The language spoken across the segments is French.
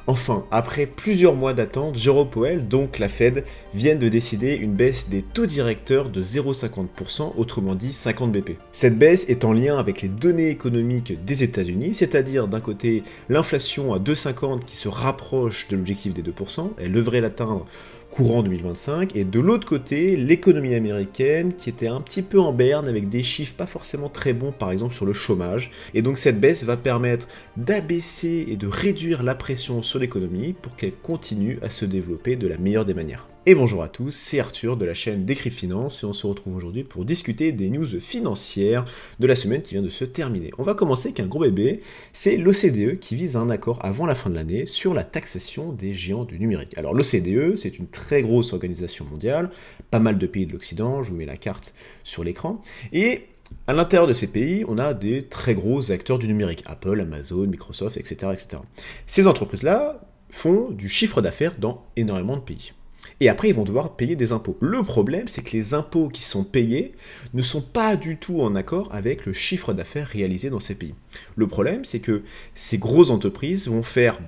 Enfin, après plusieurs mois d'attente, Jérôme Powell, donc la Fed, viennent de décider une baisse des taux directeurs de 0,50%, autrement dit 50 BP. Cette baisse est en lien avec les données économiques des États-Unis, c'est-à-dire d'un côté l'inflation à 2,50 qui se rapproche de l'objectif des 2%, elle devrait l'atteindre courant 2025, et de l'autre côté, l'économie américaine qui était un petit peu en berne avec des chiffres pas forcément très bons, par exemple sur le chômage, et donc cette baisse va permettre d'abaisser et de réduire la pression sur l'économie pour qu'elle continue à se développer de la meilleure des manières. Et bonjour à tous, c'est Arthur de la chaîne Décrypte Finance et on se retrouve aujourd'hui pour discuter des news financières de la semaine qui vient de se terminer. On va commencer avec un gros bébé, c'est l'OCDE qui vise un accord avant la fin de l'année sur la taxation des géants du numérique. Alors l'OCDE, c'est une très grosse organisation mondiale, pas mal de pays de l'Occident, je vous mets la carte sur l'écran, et à l'intérieur de ces pays, on a des très gros acteurs du numérique, Apple, Amazon, Microsoft, etc. etc. Ces entreprises-là font du chiffre d'affaires dans énormément de pays. Et après, ils vont devoir payer des impôts. Le problème, c'est que les impôts qui sont payés ne sont pas du tout en accord avec le chiffre d'affaires réalisé dans ces pays. Le problème, c'est que ces grosses entreprises vont faire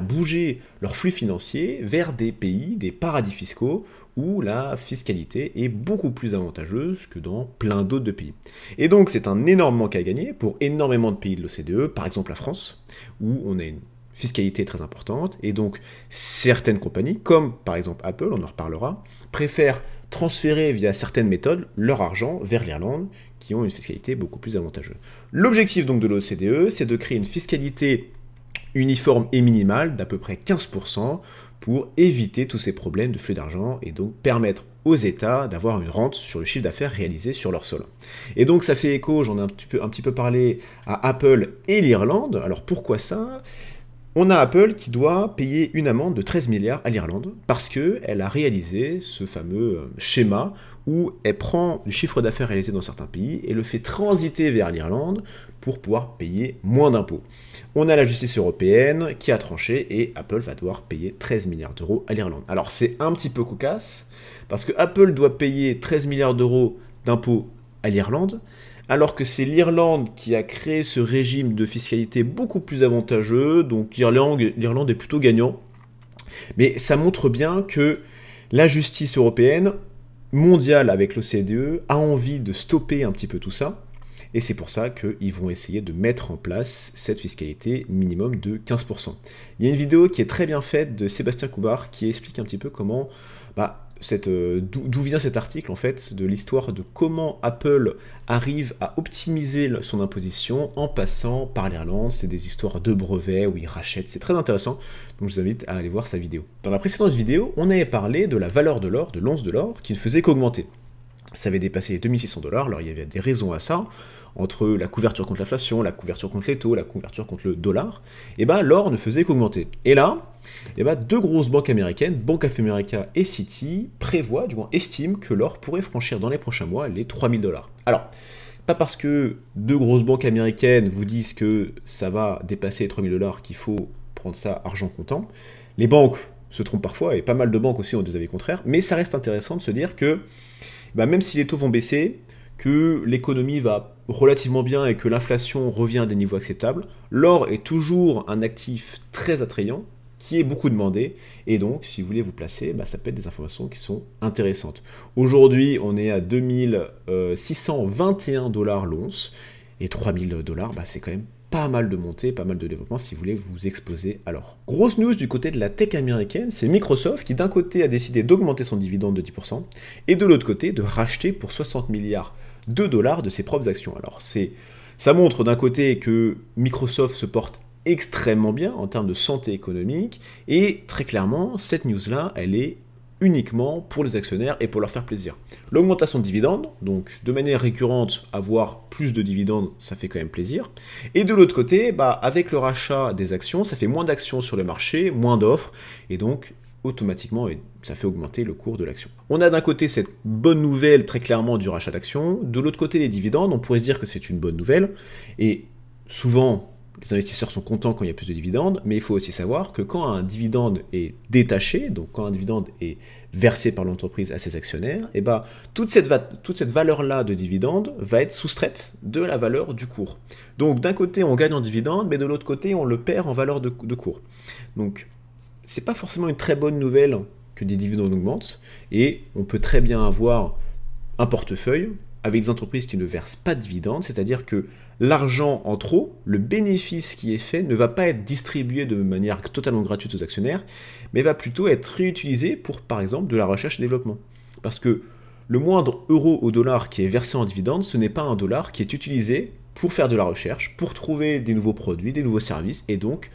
bouger leurs flux financiers vers des pays, des paradis fiscaux, où la fiscalité est beaucoup plus avantageuse que dans plein d'autres pays. Et donc c'est un énorme manque à gagner pour énormément de pays de l'OCDE, par exemple la France, où on a une fiscalité très importante, et donc certaines compagnies, comme par exemple Apple, on en reparlera, préfèrent transférer via certaines méthodes leur argent vers l'Irlande, qui ont une fiscalité beaucoup plus avantageuse. L'objectif donc de l'OCDE, c'est de créer une fiscalité uniforme et minimale d'à peu près 15% pour éviter tous ces problèmes de flux d'argent et donc permettre aux États d'avoir une rente sur le chiffre d'affaires réalisé sur leur sol. Et donc ça fait écho, j'en ai un petit peu parlé, à Apple et l'Irlande. Alors pourquoi ça ? On a Apple qui doit payer une amende de 13 milliards à l'Irlande parce qu'elle a réalisé ce fameux schéma où elle prend du chiffre d'affaires réalisé dans certains pays et le fait transiter vers l'Irlande pour pouvoir payer moins d'impôts. On a la justice européenne qui a tranché et Apple va devoir payer 13 milliards d'euros à l'Irlande. Alors c'est un petit peu cocasse parce que Apple doit payer 13 milliards d'euros d'impôts à l'Irlande, alors que c'est l'Irlande qui a créé ce régime de fiscalité beaucoup plus avantageux, donc l'Irlande est plutôt gagnant. Mais ça montre bien que la justice européenne, mondiale avec l'OCDE, a envie de stopper un petit peu tout ça, et c'est pour ça qu'ils vont essayer de mettre en place cette fiscalité minimum de 15%. Il y a une vidéo qui est très bien faite de Sébastien Coubard qui explique un petit peu comment... d'où vient cet article en fait, de l'histoire de comment Apple arrive à optimiser son imposition en passant par l'Irlande. C'est des histoires de brevets où ils rachètent, c'est très intéressant, donc je vous invite à aller voir sa vidéo. Dans la précédente vidéo, on avait parlé de la valeur de l'or, de l'once de l'or, qui ne faisait qu'augmenter. Ça avait dépassé les 2600 $, alors il y avait des raisons à ça, entre la couverture contre l'inflation, la couverture contre les taux, la couverture contre le dollar, et bah l'or ne faisait qu'augmenter. Et là, deux grosses banques américaines, Bank of America et Citi, prévoient, du moins estiment que l'or pourrait franchir dans les prochains mois les 3000 $. Alors, pas parce que deux grosses banques américaines vous disent que ça va dépasser les 3000 $ qu'il faut prendre ça argent comptant. Les banques se trompent parfois, et pas mal de banques aussi ont des avis contraires, mais ça reste intéressant de se dire que même si les taux vont baisser, que l'économie va relativement bien et que l'inflation revient à des niveaux acceptables, l'or est toujours un actif très attrayant, qui est beaucoup demandé, et donc si vous voulez vous placer, ça peut être des informations qui sont intéressantes. Aujourd'hui, on est à 2621 $ l'once, et 3000 $, c'est quand même pas mal de montée, pas mal de développement si vous voulez vous exposer à l'or. Grosse news du côté de la tech américaine, c'est Microsoft qui d'un côté a décidé d'augmenter son dividende de 10%, et de l'autre côté de racheter pour 60 milliards de dollars de ses propres actions. Alors ça montre d'un côté que Microsoft se porte extrêmement bien en termes de santé économique, et très clairement, cette news-là, elle est uniquement pour les actionnaires et pour leur faire plaisir. L'augmentation de dividendes, donc de manière récurrente, avoir plus de dividendes, ça fait quand même plaisir. Et de l'autre côté, avec le rachat des actions, ça fait moins d'actions sur le marché, moins d'offres, et donc automatiquement, ça fait augmenter le cours de l'action. On a d'un côté cette bonne nouvelle très clairement du rachat d'actions, de l'autre côté les dividendes, on pourrait se dire que c'est une bonne nouvelle, et souvent, les investisseurs sont contents quand il y a plus de dividendes, mais il faut aussi savoir que quand un dividende est détaché, donc quand un dividende est versé par l'entreprise à ses actionnaires, et ben, toute cette valeur-là de dividende va être soustraite de la valeur du cours. Donc d'un côté, on gagne en dividende, mais de l'autre côté, on le perd en valeur de cours. Donc, c'est pas forcément une très bonne nouvelle que des dividendes augmentent, et on peut très bien avoir un portefeuille avec des entreprises qui ne versent pas de dividendes, c'est-à-dire que l'argent en trop, le bénéfice qui est fait, ne va pas être distribué de manière totalement gratuite aux actionnaires, mais va plutôt être réutilisé pour, par exemple, de la recherche et développement. Parce que le moindre euro au dollar qui est versé en dividendes, ce n'est pas un dollar qui est utilisé pour faire de la recherche, pour trouver des nouveaux produits, des nouveaux services, et donc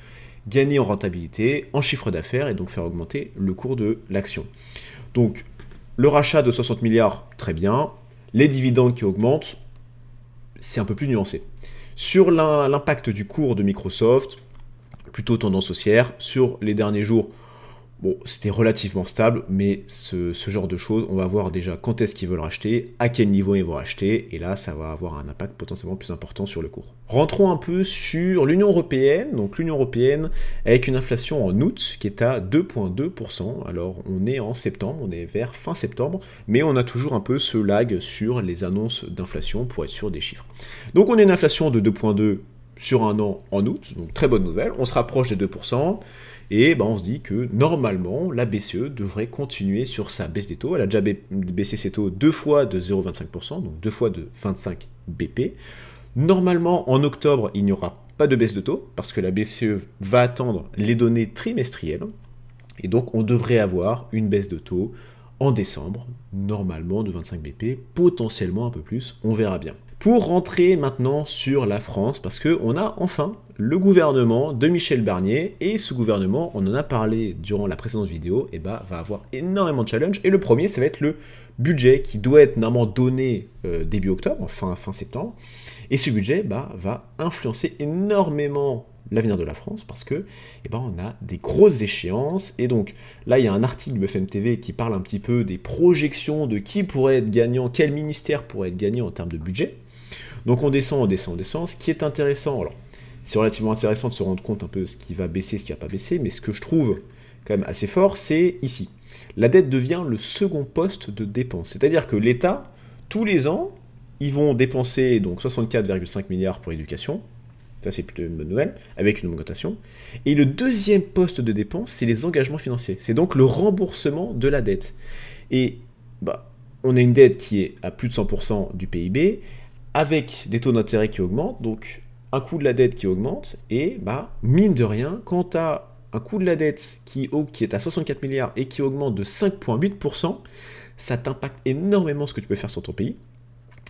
gagner en rentabilité, en chiffre d'affaires, et donc faire augmenter le cours de l'action. Donc, le rachat de 60 milliards, très bien. Les dividendes qui augmentent, c'est un peu plus nuancé. Sur l'impact du cours de Microsoft, plutôt tendance haussière. Sur les derniers jours, bon, c'était relativement stable, mais ce genre de choses, on va voir déjà quand est-ce qu'ils veulent racheter, à quel niveau ils vont racheter, et là, ça va avoir un impact potentiellement plus important sur le cours. Rentrons un peu sur l'Union européenne. Donc l'Union européenne, avec une inflation en août qui est à 2,2%. Alors on est en septembre, on est vers fin septembre, mais on a toujours un peu ce lag sur les annonces d'inflation pour être sûr des chiffres. Donc on a une inflation de 2,2 sur un an en août, donc très bonne nouvelle, on se rapproche des 2%, et ben on se dit que normalement la BCE devrait continuer sur sa baisse des taux. Elle a déjà baissé ses taux 2 fois de 0,25%, donc 2 fois de 25 BP. Normalement en octobre il n'y aura pas de baisse de taux, parce que la BCE va attendre les données trimestrielles, et donc on devrait avoir une baisse de taux en décembre, normalement de 25 BP, potentiellement un peu plus, on verra bien. Pour rentrer maintenant sur la France, parce qu'on a enfin le gouvernement de Michel Barnier, et ce gouvernement, on en a parlé durant la précédente vidéo, et va avoir énormément de challenges, et le premier, ça va être le budget qui doit être normalement donné début octobre, fin septembre, et ce budget va influencer énormément l'avenir de la France, parce que on a des grosses échéances, et donc là il y a un article de BFM TV qui parle un petit peu des projections de qui pourrait être gagnant, quel ministère pourrait être gagnant en termes de budget. Donc on descend, ce qui est intéressant, alors c'est relativement intéressant de se rendre compte un peu ce qui va baisser, ce qui va pas baisser, mais ce que je trouve quand même assez fort, c'est ici. La dette devient le second poste de dépense, c'est-à-dire que l'État, tous les ans, ils vont dépenser donc 64,5 milliards pour l'éducation. Ça, c'est plutôt une bonne nouvelle, avec une augmentation. Et le deuxième poste de dépense, c'est les engagements financiers. C'est donc le remboursement de la dette. Et on a une dette qui est à plus de 100% du PIB, avec des taux d'intérêt qui augmentent, donc un coût de la dette qui augmente, et mine de rien, quand tu as un coût de la dette qui est à 64 milliards et qui augmente de 5,8%, ça t'impacte énormément ce que tu peux faire sur ton pays.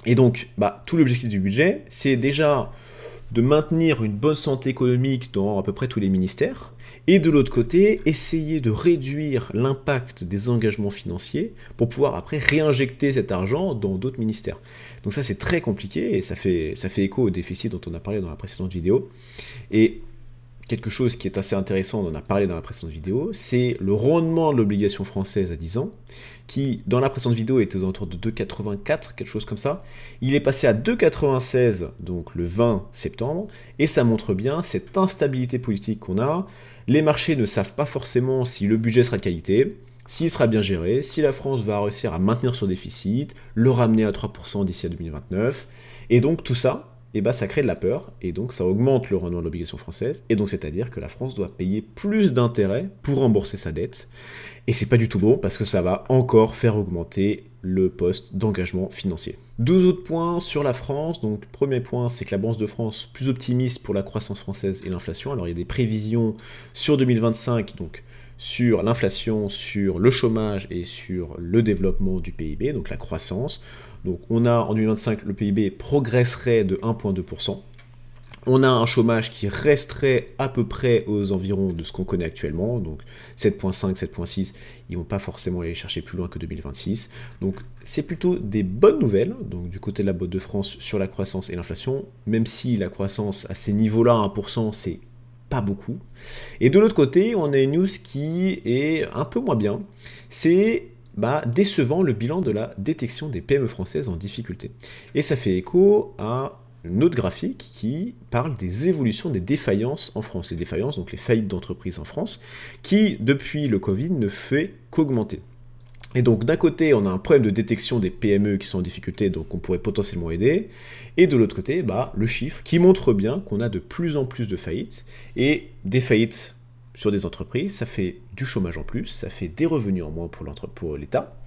Et donc, tout l'objectif du budget, c'est déjà de maintenir une bonne santé économique dans à peu près tous les ministères, et de l'autre côté, essayer de réduire l'impact des engagements financiers pour pouvoir après réinjecter cet argent dans d'autres ministères. Donc ça c'est très compliqué, et ça fait écho au déficit dont on a parlé dans la précédente vidéo. Et quelque chose qui est assez intéressant, on en a parlé dans la précédente vidéo, c'est le rendement de l'obligation française à 10 ans, qui, dans la précédente vidéo, était aux alentours de 2,84, quelque chose comme ça. Il est passé à 2,96, donc le 20 septembre, et ça montre bien cette instabilité politique qu'on a. Les marchés ne savent pas forcément si le budget sera de qualité, s'il sera bien géré, si la France va réussir à maintenir son déficit, le ramener à 3% d'ici à 2029, et donc tout ça, ça crée de la peur, et donc ça augmente le rendement de l'obligation française, et donc c'est-à-dire que la France doit payer plus d'intérêts pour rembourser sa dette, et c'est pas du tout bon, parce que ça va encore faire augmenter le poste d'engagement financier. Deux autres points sur la France. Donc premier point, c'est que la Banque de France plus optimiste pour la croissance française et l'inflation. Alors il y a des prévisions sur 2025, donc sur l'inflation, sur le chômage et sur le développement du PIB, donc la croissance. Donc on a en 2025, le PIB progresserait de 1,2%. On a un chômage qui resterait à peu près aux environs de ce qu'on connaît actuellement, donc 7,5, 7,6, ils vont pas forcément aller chercher plus loin que 2026. Donc c'est plutôt des bonnes nouvelles, donc du côté de la Banque de France sur la croissance et l'inflation, même si la croissance à ces niveaux-là, 1%, c'est pas beaucoup. Et de l'autre côté, on a une news qui est un peu moins bien, c'est décevant le bilan de la détection des PME françaises en difficulté. Et ça fait écho à une autre graphique qui parle des évolutions des défaillances en France. Les défaillances, donc les faillites d'entreprises en France, qui, depuis le Covid, ne fait qu'augmenter. Et donc d'un côté, on a un problème de détection des PME qui sont en difficulté, donc on pourrait potentiellement aider, et de l'autre côté, le chiffre qui montre bien qu'on a de plus en plus de faillites, et des faillites sur des entreprises, ça fait du chômage en plus, ça fait des revenus en moins pour l'État,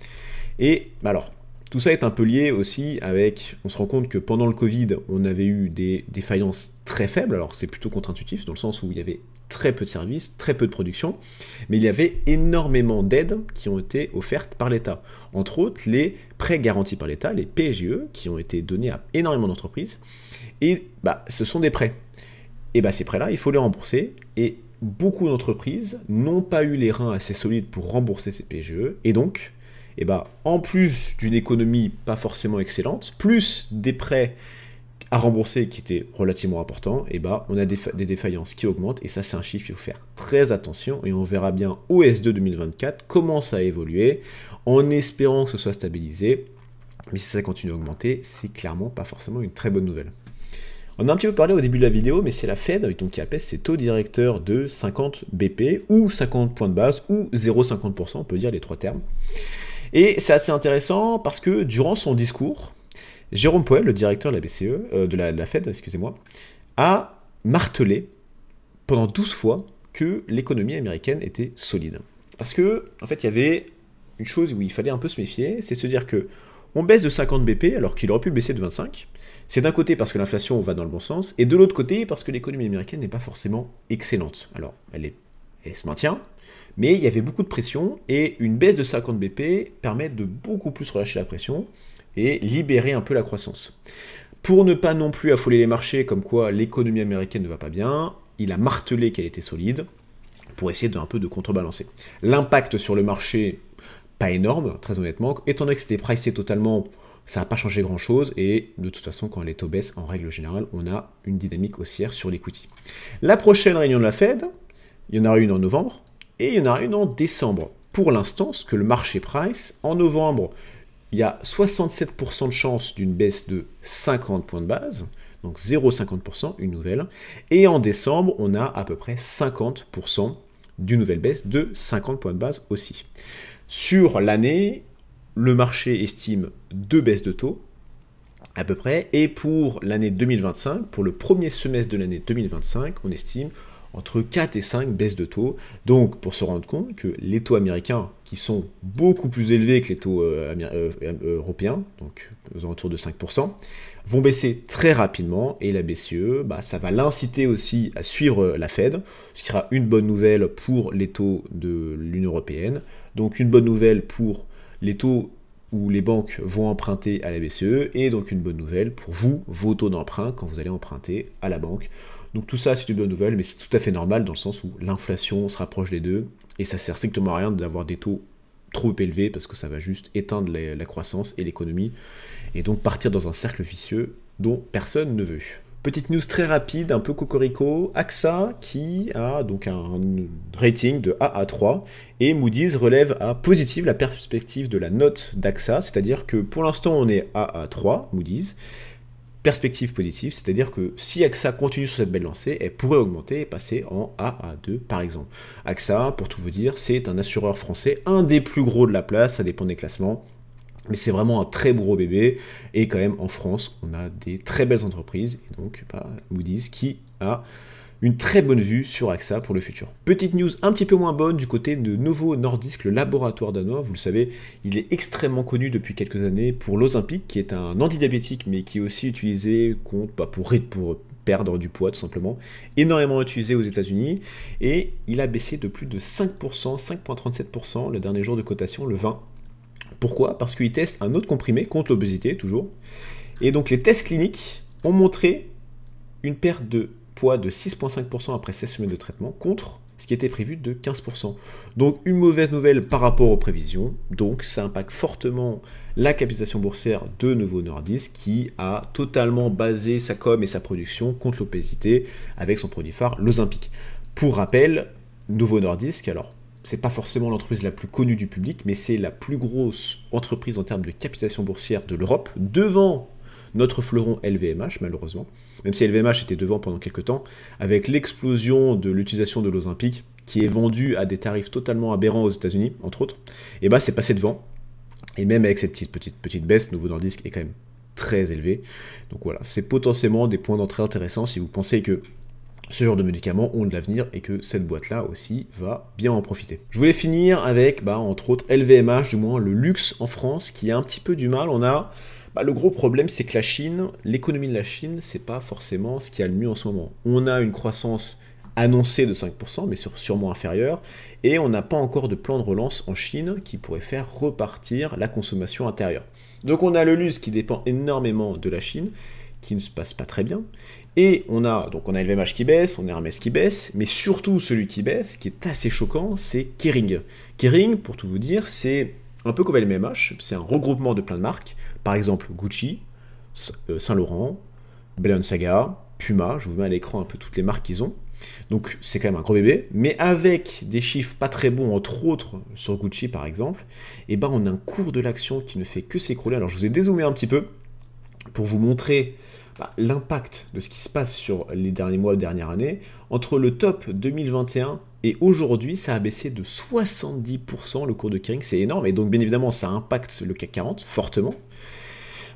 et alors, tout ça est un peu lié aussi avec, on se rend compte que pendant le Covid, on avait eu des défaillances très faibles, alors c'est plutôt contre-intuitif, dans le sens où il y avait très peu de services, très peu de production, mais il y avait énormément d'aides qui ont été offertes par l'État. Entre autres, les prêts garantis par l'État, les PGE, qui ont été donnés à énormément d'entreprises, et ce sont des prêts. Et ces prêts-là, il faut les rembourser, et beaucoup d'entreprises n'ont pas eu les reins assez solides pour rembourser ces PGE, et donc, en plus d'une économie pas forcément excellente, plus des prêts à rembourser qui étaient relativement importants, on a des défaillances qui augmentent, et ça c'est un chiffre qu'il faut faire très attention, et on verra bien au S2 2024 comment ça a évolué, en espérant que ce soit stabilisé, mais si ça continue à augmenter, c'est clairement pas forcément une très bonne nouvelle. On a un petit peu parlé au début de la vidéo, mais c'est la Fed donc, qui abaisse ses taux directeurs de 50 BP, ou 50 points de base, ou 0,50%, on peut dire les trois termes. Et c'est assez intéressant parce que durant son discours, Jérôme Powell, le directeur de la BCE, de la Fed, excusez-moi, a martelé pendant 12 fois que l'économie américaine était solide. Parce que, en fait, il y avait une chose où il fallait un peu se méfier, c'est se dire que on baisse de 50 BP alors qu'il aurait pu baisser de 25. C'est d'un côté parce que l'inflation va dans le bon sens, et de l'autre côté parce que l'économie américaine n'est pas forcément excellente. Alors, elle se maintient, mais il y avait beaucoup de pression, et une baisse de 50 BP permet de beaucoup plus relâcher la pression et libérer un peu la croissance. Pour ne pas non plus affoler les marchés comme quoi l'économie américaine ne va pas bien, il a martelé qu'elle était solide pour essayer un peu de contrebalancer. L'impact sur le marché, pas énorme, très honnêtement, étant donné que c'était pricé totalement, ça n'a pas changé grand-chose, et de toute façon, quand les taux baissent, en règle générale, on a une dynamique haussière sur l'equity. La prochaine réunion de la Fed, il y en aura une en novembre, et il y en aura une en décembre. Pour l'instant, ce que le marché price, en novembre, il y a 67% de chance d'une baisse de 50 points de base, donc 0,50%, une nouvelle, et en décembre, on a à peu près 50% d'une nouvelle baisse de 50 points de base aussi. Sur l'année, le marché estime 2 baisses de taux, à peu près, et pour l'année 2025, pour le premier semestre de l'année 2025, on estime entre 4 et 5 baisses de taux. Donc, pour se rendre compte que les taux américains, qui sont beaucoup plus élevés que les taux européens, donc aux alentours de 5%, vont baisser très rapidement, et la BCE, ça va l'inciter aussi à suivre la Fed, ce qui sera une bonne nouvelle pour les taux de l'Union européenne, donc une bonne nouvelle pour les taux où les banques vont emprunter à la BCE, et donc une bonne nouvelle pour vous, vos taux d'emprunt, quand vous allez emprunter à la banque. Donc tout ça, c'est une bonne nouvelle, mais c'est tout à fait normal dans le sens où l'inflation se rapproche des deux, et ça sert strictement à rien d'avoir des taux trop élevés, parce que ça va juste éteindre la croissance et l'économie, et donc partir dans un cercle vicieux dont personne ne veut. Petite news très rapide, un peu cocorico, AXA qui a donc un rating de AA3, et Moody's relève à positive la perspective de la note d'AXA, c'est-à-dire que pour l'instant on est AA3, Moody's, perspective positive, c'est-à-dire que si AXA continue sur cette belle lancée, elle pourrait augmenter et passer en AA2 par exemple. AXA, pour tout vous dire, c'est un assureur français, un des plus gros de la place, ça dépend des classements, mais c'est vraiment un très gros bébé, et quand même en France, on a des très belles entreprises, et donc Moody's qui a une très bonne vue sur AXA pour le futur. Petite news un petit peu moins bonne du côté de Novo Nordisk, le laboratoire danois. Vous le savez, il est extrêmement connu depuis quelques années pour l'Ozempic, qui est un antidiabétique, mais qui est aussi utilisé pour perdre du poids tout simplement, énormément utilisé aux États-Unis, et il a baissé de plus de 5%, 5,37% le dernier jour de cotation, le 20. Pourquoi? Parce qu'il teste un autre comprimé contre l'obésité, toujours. Et donc les tests cliniques ont montré une perte de poids de 6,5% après 16 semaines de traitement, contre ce qui était prévu de 15%. Donc une mauvaise nouvelle par rapport aux prévisions, donc ça impacte fortement la capitalisation boursière de Novo Nordisk, qui a totalement basé sa com et sa production contre l'obésité avec son produit phare, l'Ozempic. Pour rappel, Novo Nordisk, alors c'est pas forcément l'entreprise la plus connue du public, mais c'est la plus grosse entreprise en termes de capitalisation boursière de l'Europe, devant notre fleuron LVMH, malheureusement. Même si LVMH était devant pendant quelques temps, avec l'explosion de l'utilisation de l'Ozempic, qui est vendu à des tarifs totalement aberrants aux États-Unis, entre autres, et bah c'est passé devant. Et même avec cette petite baisse, Novo Nordisk est quand même très élevé. Donc voilà, c'est potentiellement des points d'entrée intéressants si vous pensez que ce genre de médicaments ont de l'avenir et que cette boîte-là aussi va bien en profiter. Je voulais finir avec, entre autres, LVMH, du moins le luxe en France, qui a un petit peu du mal. On a le gros problème, c'est que la Chine, l'économie de la Chine, c'est pas forcément ce qui a le mieux en ce moment. On a une croissance annoncée de 5%, mais sûrement inférieure, et on n'a pas encore de plan de relance en Chine qui pourrait faire repartir la consommation intérieure. Donc on a le luxe qui dépend énormément de la Chine, qui ne se passe pas très bien, et on a LVMH qui baisse, on a Hermès qui baisse, mais surtout celui qui baisse, qui est assez choquant, c'est Kering. Kering, pour tout vous dire, c'est un peu comme LVMH, c'est un regroupement de plein de marques, par exemple Gucci, Saint Laurent, Balenciaga, Puma, je vous mets à l'écran un peu toutes les marques qu'ils ont. Donc c'est quand même un gros bébé, mais avec des chiffres pas très bons, entre autres sur Gucci par exemple, et on a un cours de l'action qui ne fait que s'écrouler. Alors je vous ai dézoomé un petit peu pour vous montrer l'impact de ce qui se passe sur les derniers mois, dernière année. Entre le top 2021 et aujourd'hui, ça a baissé de 70% le cours de Kering, c'est énorme, et donc bien évidemment ça impacte le CAC 40 fortement.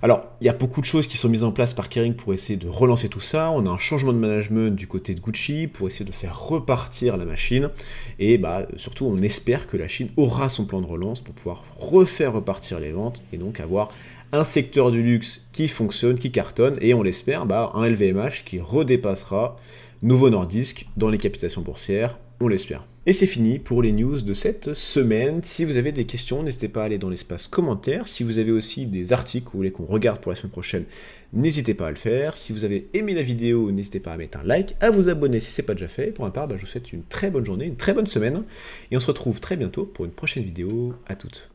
Alors, il y a beaucoup de choses qui sont mises en place par Kering pour essayer de relancer tout ça. On a un changement de management du côté de Gucci pour essayer de faire repartir la machine. Et surtout, on espère que la Chine aura son plan de relance pour pouvoir refaire repartir les ventes et donc avoir un secteur du luxe qui fonctionne, qui cartonne, et on l'espère, un LVMH qui redépassera Novo Nordisk dans les capitalisations boursières, on l'espère. Et c'est fini pour les news de cette semaine. Si vous avez des questions, n'hésitez pas à aller dans l'espace commentaires. Si vous avez aussi des articles que vous voulez qu'on regarde pour la semaine prochaine, n'hésitez pas à le faire. Si vous avez aimé la vidéo, n'hésitez pas à mettre un like, à vous abonner si ce n'est pas déjà fait. Pour ma part, je vous souhaite une très bonne journée, une très bonne semaine, et on se retrouve très bientôt pour une prochaine vidéo. À toutes.